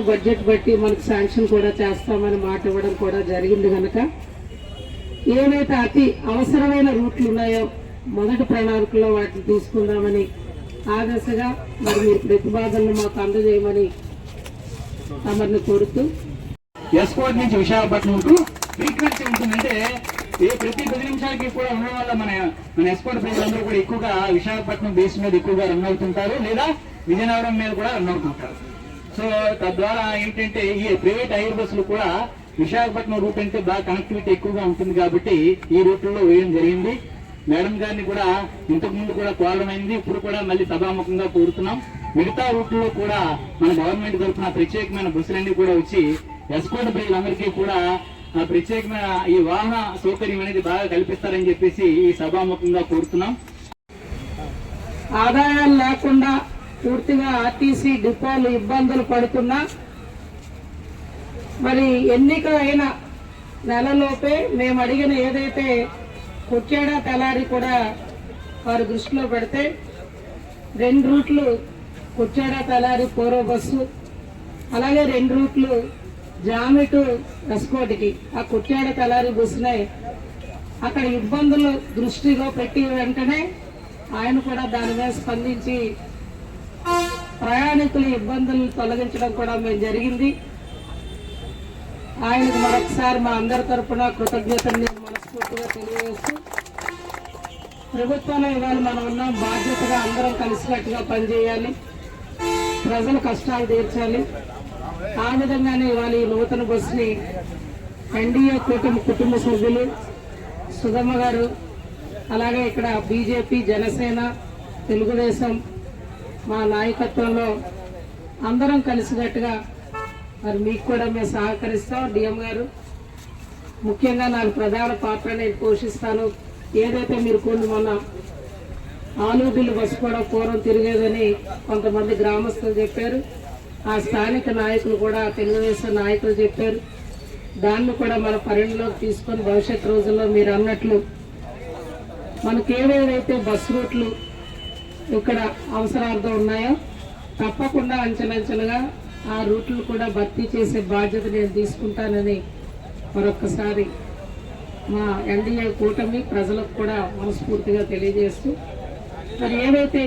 Budget బట్టి మనకు sanction కూడా చేస్తామని మాట ఇవ్వడం కూడా జరిగింది కనుక ఏవైతే అతి అవసరమైన రూట్లు ఉన్నాయో మొదటి ప్రణాళికలో వాటిని తీసుకుందామని ఆ దశగా మరి మీరు ప్రతిపాదనలు మాకు అందజేయమని తమని కోరుతూ ఎస్కోట్ నుంచి విశాఖపట్నం ఫ్రీక్వెన్సీ ఉంటుందంటే ప్రతి 10 నిమిషాలకి కూడా ఉండడం వల్ల మన ఎస్కోట్ ప్రజలందరూ కూడా ఎక్కువగా విశాఖపట్నం బేస్ మీద ఎక్కువగా రన్ అవుతుంటారు లేదా విజయనగరం మీద కూడా రన్ అవుతుంటారు. సో తద్వారా ఏంటంటే ఈ ప్రైవేట్ ఎయిర్ బస్సులు కూడా విశాఖపట్నం రూట్ అంటే బాగా కనెక్టివిటీ ఎక్కువగా ఉంటుంది కాబట్టి ఈ రూట్లో వేయడం జరిగింది. మేడం గారిని కూడా ఇంతకు ముందు కూడా కోరడమైంది, ఇప్పుడు కూడా మళ్ళీ సభాముఖంగా కోరుతున్నాం. మిగతా రూట్లో కూడా మన గవర్నమెంట్ తరఫున ప్రత్యేకమైన బస్సులన్నీ కూడా వచ్చి ఎస్కోట్ ప్రజలందరికీ కూడా ప్రత్యేకమైన ఈ వాహన సౌకర్యం అనేది బాగా కల్పిస్తారని చెప్పేసి ఈ సభాముఖంగా కోరుతున్నాం. ఆదాయాలు లేకుండా పూర్తిగా ఆర్టీసీ డిపోలు ఇబ్బందులు పడుతున్నా మరి ఎన్నిక అయిన నెలలోపే మేము అడిగిన ఏదైతే కొచ్చేడ తెలారి కూడా వారి దృష్టిలో పెడితే 2 రూట్లు కొచ్చేడ తెలారి పూర్వ బస్సు, అలాగే 2 రూట్లు జామిటు ఎస్కోట్కి ఆ కొచ్చేడ తెలారి బస్సునే అక్కడ ఇబ్బందులు దృష్టిలో పెట్టి వెంటనే ఆయన కూడా దాని మీద స్పందించి ప్రయాణికుల ఇబ్బందులను తొలగించడం కూడా మేము జరిగింది. ఆయనకు మరొకసారి మా అందరి తరఫున కృతజ్ఞతలు నేను మనస్ఫూర్తిగా తెలియజేస్తూ ప్రభుత్వంలో ఇవాళ మనం ఉన్నాం, బాధ్యతగా అందరం కలిసికట్టుగా పనిచేయాలి, ప్రజల కష్టాలు తీర్చాలి. ఆ విధంగానే ఇవాళ ఈ నూతన బస్సుని ఎన్డీఏ కుటుంబ సభ్యులు సుధమ్మ గారు, అలాగే ఇక్కడ బీజేపీ, జనసేన, తెలుగుదేశం మా నాయకత్వంలో అందరం కలిసికట్టుగా మరి మీకు కూడా మేము సహకరిస్తాం. డిఎం గారు ముఖ్యంగా నాకు ప్రధాన పాత్ర నేను పోషిస్తాను. ఏదైతే మీరు కొన్ని మొన్న ఆలూబిల్లు బస్సు కూడా పూర్వం తిరిగేదని కొంతమంది గ్రామస్తులు చెప్పారు, ఆ స్థానిక నాయకులు కూడా తెలుగుదేశం నాయకులు చెప్పారు. దాన్ని కూడా మన పరిగణలోకి తీసుకొని భవిష్యత్ రోజుల్లో మీరు అన్నట్లు మనకు ఏవేవైతే బస్ రూట్లు ఇక్కడ అవసరార్థం ఉన్నాయో తప్పకుండా అంచెలంచెలుగా ఆ రూట్లు కూడా భర్తీ చేసే బాధ్యత నేను తీసుకుంటానని మరొక్కసారి మా ఎన్డీఏ కూటమి ప్రజలకు కూడా మనస్ఫూర్తిగా తెలియజేస్తూ మరి ఏవైతే